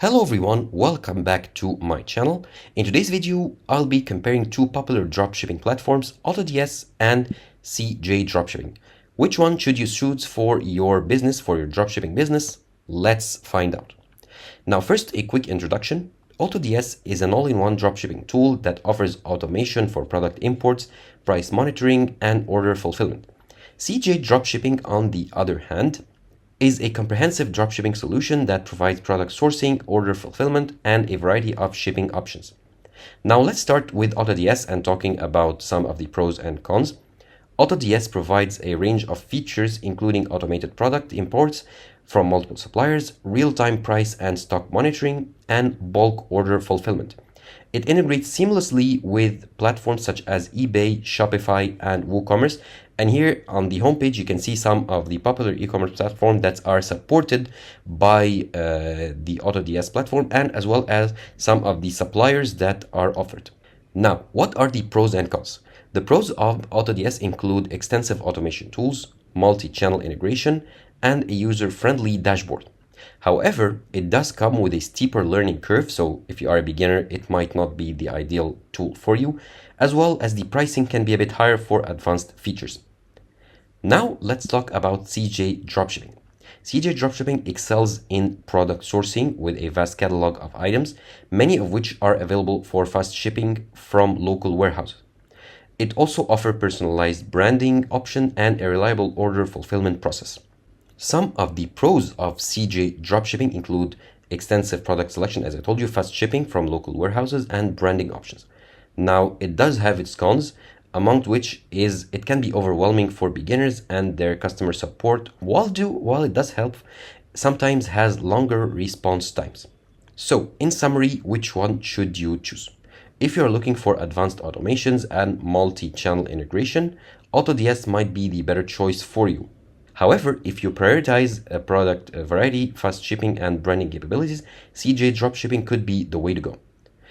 Hello everyone, welcome back to my channel. In today's video, I'll be comparing two popular dropshipping platforms, AutoDS and CJdropshipping. Which one should you choose for your business, for your dropshipping business? Let's find out. Now first, a quick introduction. AutoDS is an all-in-one dropshipping tool that offers automation for product imports, price monitoring, and order fulfillment. CJdropshipping, on the other hand, is a comprehensive dropshipping solution that provides product sourcing, order fulfillment, and a variety of shipping options. Now let's start with AutoDS and talking about some of the pros and cons. AutoDS provides a range of features including automated product imports from multiple suppliers, real-time price and stock monitoring, and bulk order fulfillment. It integrates seamlessly with platforms such as eBay, Shopify, and WooCommerce. And here on the homepage, you can see some of the popular e-commerce platforms that are supported by the AutoDS platform, and as well as some of the suppliers that are offered. Now, what are the pros and cons? The pros of AutoDS include extensive automation tools, multi-channel integration, and a user-friendly dashboard. However, it does come with a steeper learning curve, so if you are a beginner, it might not be the ideal tool for you, as well as the pricing can be a bit higher for advanced features. Now, let's talk about CJdropshipping. CJdropshipping excels in product sourcing with a vast catalog of items, many of which are available for fast shipping from local warehouses. It also offers personalized branding option and a reliable order fulfillment process. Some of the pros of CJdropshipping include extensive product selection, as I told you, fast shipping from local warehouses, and branding options. Now, it does have its cons, among which is it can be overwhelming for beginners, and their customer support, while it does help, sometimes has longer response times. So, in summary, which one should you choose? If you're looking for advanced automations and multi-channel integration, AutoDS might be the better choice for you. However, if you prioritize a product variety, fast shipping, and branding capabilities, CJdropshipping could be the way to go.